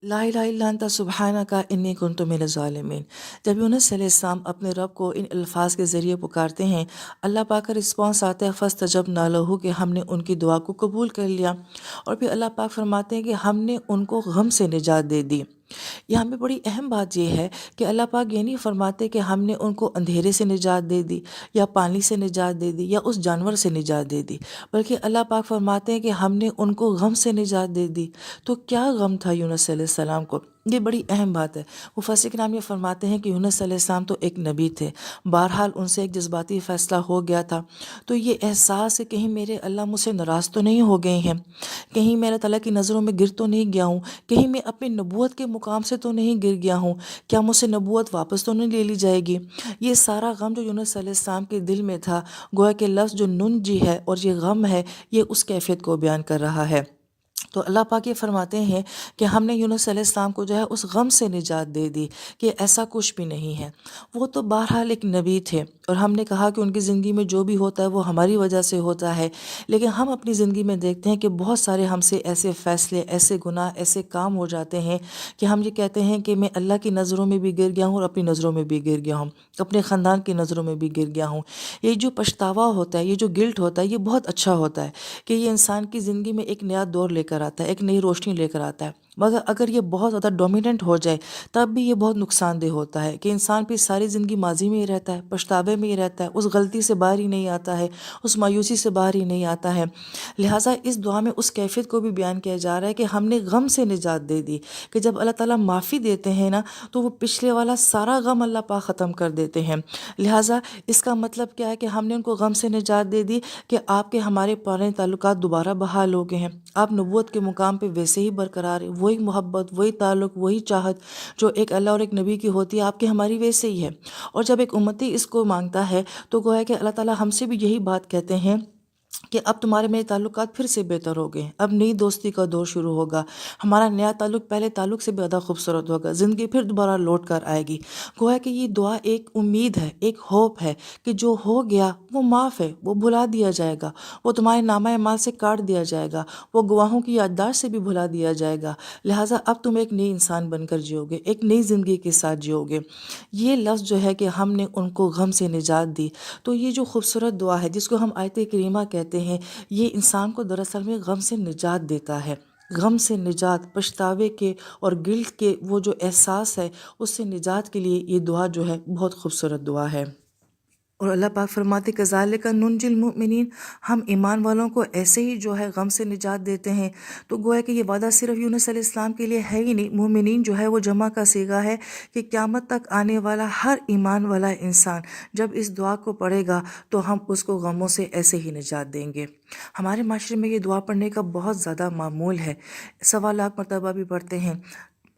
لا الہ الا انت سبحانک انی کنت من الظالمین۔ جب یونس علیہ السلام اپنے رب کو ان الفاظ کے ذریعے پکارتے ہیں، اللہ پاک کا رسپانس آتا ہے فاستجبنا لہ، کہ ہم نے ان کی دعا کو قبول کر لیا۔ اور پھر اللہ پاک فرماتے ہیں کہ ہم نے ان کو غم سے نجات دے دی۔ یہاں پہ بڑی اہم بات یہ ہے کہ اللہ پاک یہ نہیں فرماتے کہ ہم نے ان کو اندھیرے سے نجات دے دی، یا پانی سے نجات دے دی، یا اس جانور سے نجات دے دی، بلکہ اللہ پاک فرماتے ہیں کہ ہم نے ان کو غم سے نجات دے دی۔ تو کیا غم تھا یونس علیہ السلام کو؟ یہ بڑی اہم بات ہے۔ مفسر کرام یہ فرماتے ہیں کہ یونس علیہ السلام تو ایک نبی تھے، بہرحال ان سے ایک جذباتی فیصلہ ہو گیا تھا، تو یہ احساس ہے کہیں میرے اللہ مجھ سے ناراض تو نہیں ہو گئے ہیں، کہیں میں اللہ تعالیٰ کی نظروں میں گر تو نہیں گیا ہوں، کہیں میں اپنی نبوت کے مقام سے تو نہیں گر گیا ہوں، کیا مجھ سے نبوت واپس تو نہیں لے لی جائے گی؟ یہ سارا غم جو یونس علیہ السلام کے دل میں تھا، گویا کہ لفظ جو ننجی ہے اور یہ غم ہے، یہ اس کیفیت کو بیان کر رہا ہے۔ تو اللہ پاک یہ فرماتے ہیں کہ ہم نے یونس علیہ السلام کو جو ہے اس غم سے نجات دے دی کہ ایسا کچھ بھی نہیں ہے۔ وہ تو بہرحال ایک نبی تھے، اور ہم نے کہا کہ ان کی زندگی میں جو بھی ہوتا ہے وہ ہماری وجہ سے ہوتا ہے، لیکن ہم اپنی زندگی میں دیکھتے ہیں کہ بہت سارے ہم سے ایسے فیصلے، ایسے گناہ، ایسے کام ہو جاتے ہیں کہ ہم یہ کہتے ہیں کہ میں اللہ کی نظروں میں بھی گر گیا ہوں اور اپنی نظروں میں بھی گر گیا ہوں، اپنے خاندان کی نظروں میں بھی گر گیا ہوں۔ یہ جو پچھتاوا ہوتا ہے، یہ جو گلٹ ہوتا ہے، یہ بہت اچھا ہوتا ہے کہ یہ انسان کی زندگی میں ایک نیا دور لے کر آتا ہے، ایک نئی روشنی لے کر آتا ہے، مگر اگر یہ بہت زیادہ ڈومیننٹ ہو جائے تب بھی یہ بہت نقصان دہ ہوتا ہے کہ انسان پہ ساری زندگی ماضی میں ہی رہتا ہے، پچھتاوے میں ہی رہتا ہے، اس غلطی سے باہر ہی نہیں آتا ہے، اس مایوسی سے باہر ہی نہیں آتا ہے۔ لہٰذا اس دعا میں اس کیفیت کو بھی بیان کیا جا رہا ہے کہ ہم نے غم سے نجات دے دی، کہ جب اللہ تعالیٰ معافی دیتے ہیں نا تو وہ پچھلے والا سارا غم اللہ پاک ختم کر دیتے ہیں۔ لہٰذا اس کا مطلب کیا ہے کہ ہم نے ان کو غم سے نجات دے دی کہ آپ کے ہمارے پرانے تعلقات دوبارہ بحال ہو گئے ہیں، آپ نبوت کے مقام پہ ویسے ہی برقرار ہیں، وہی محبت، وہی تعلق، وہی چاہت جو ایک اللہ اور ایک نبی کی ہوتی ہے، آپ کی ہماری ویسے ہی ہے۔ اور جب ایک امتی اس کو مانگتا ہے تو گویا کہ اللہ تعالیٰ ہم سے بھی یہی بات کہتے ہیں کہ اب تمہارے میرے تعلقات پھر سے بہتر ہو گئے ہیں، اب نئی دوستی کا دور شروع ہوگا، ہمارا نیا تعلق پہلے تعلق سے بھی زیادہ خوبصورت ہوگا، زندگی پھر دوبارہ لوٹ کر آئے گی۔ گویا کہ یہ دعا ایک امید ہے، ایک ہوپ ہے کہ جو ہو گیا وہ معاف ہے، وہ بھلا دیا جائے گا، وہ تمہارے نامہ اعمال سے کاٹ دیا جائے گا، وہ گواہوں کی یادداشت سے بھی بھلا دیا جائے گا، لہٰذا اب تم ایک نئی انسان بن کر جیو گے، ایک نئی زندگی کے ساتھ جیو گے۔ یہ لفظ جو ہے کہ ہم نے ان کو غم سے نجات دی، تو یہ جو خوبصورت دعا ہے جس کو ہم آیت کریمہ کہتے ہیں، یہ انسان کو دراصل میں غم سے نجات دیتا ہے۔ غم سے نجات، پچھتاوے کے اور گلٹ کے وہ جو احساس ہے اس سے نجات کے لیے یہ دعا جو ہے بہت خوبصورت دعا ہے۔ اور اللہ پاک فرماتے کذالک ننجی المؤمنین، ہم ایمان والوں کو ایسے ہی جو ہے غم سے نجات دیتے ہیں۔ تو گویا کہ یہ وعدہ صرف یونس علیہ السلام کے لیے ہے ہی نہیں، مومنین جو ہے وہ جمع کا صیغہ ہے کہ قیامت تک آنے والا ہر ایمان والا انسان جب اس دعا کو پڑھے گا تو ہم اس کو غموں سے ایسے ہی نجات دیں گے۔ ہمارے معاشرے میں یہ دعا پڑھنے کا بہت زیادہ معمول ہے، 1.25 مرتبہ بھی پڑھتے ہیں،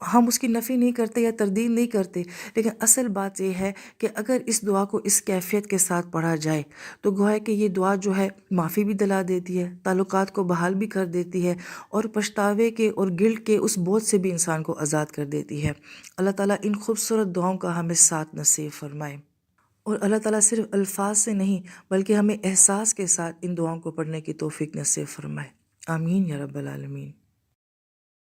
ہم اس کی نفی نہیں کرتے یا تردید نہیں کرتے، لیکن اصل بات یہ ہے کہ اگر اس دعا کو اس کیفیت کے ساتھ پڑھا جائے تو گویا کہ یہ دعا جو ہے معافی بھی دلا دیتی ہے، تعلقات کو بحال بھی کر دیتی ہے، اور پچھتاوے کے اور گلٹ کے اس بوجھ سے بھی انسان کو آزاد کر دیتی ہے۔ اللہ تعالیٰ ان خوبصورت دعاؤں کا ہمیں ساتھ نصیب فرمائے، اور اللہ تعالیٰ صرف الفاظ سے نہیں بلکہ ہمیں احساس کے ساتھ ان دعاؤں کو پڑھنے کی توفیق نصیب فرمائے۔ آمین یا رب العالمین۔